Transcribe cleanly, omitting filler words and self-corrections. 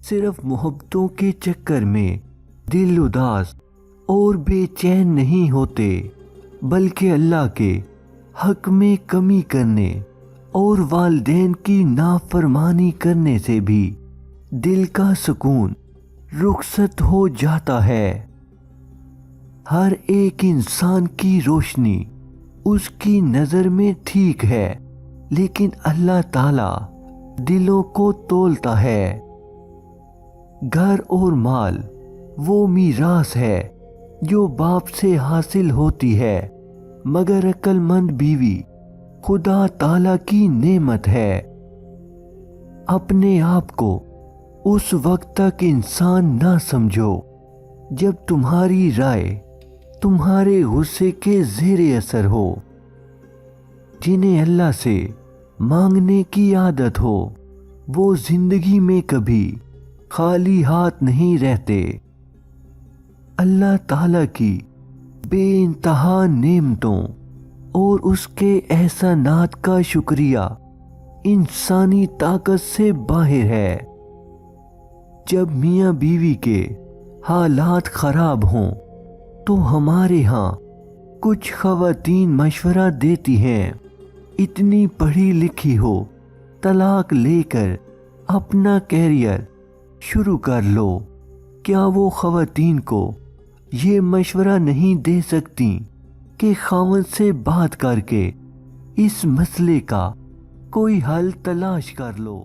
صرف محبتوں کے چکر میں دل اداس اور بے چین نہیں ہوتے، بلکہ اللہ کے حق میں کمی کرنے اور والدین کی نافرمانی کرنے سے بھی دل کا سکون رخصت ہو جاتا ہے۔ ہر ایک انسان کی روشنی اس کی نظر میں ٹھیک ہے، لیکن اللہ تعالیٰ دلوں کو تولتا ہے۔ گھر اور مال وہ میراث ہے جو باپ سے حاصل ہوتی ہے، مگر عقل مند بیوی خدا تعالیٰ کی نعمت ہے۔ اپنے آپ کو اس وقت تک انسان نہ سمجھو جب تمہاری رائے تمہارے غصے کے زیر اثر ہو۔ جنہیں اللہ سے مانگنے کی عادت ہو وہ زندگی میں کبھی خالی ہاتھ نہیں رہتے۔ اللہ تعالیٰ کی بے انتہا نعمتوں اور اس کے احسانات کا شکریہ انسانی طاقت سے باہر ہے۔ جب میاں بیوی کے حالات خراب ہوں تو ہمارے ہاں کچھ خواتین مشورہ دیتی ہیں، اتنی پڑھی لکھی ہو، طلاق لے کر اپنا کیریئر شروع کر لو۔ کیا وہ خواتین کو یہ مشورہ نہیں دے سکتی کہ خاوند سے بات کر کے اس مسئلے کا کوئی حل تلاش کر لو؟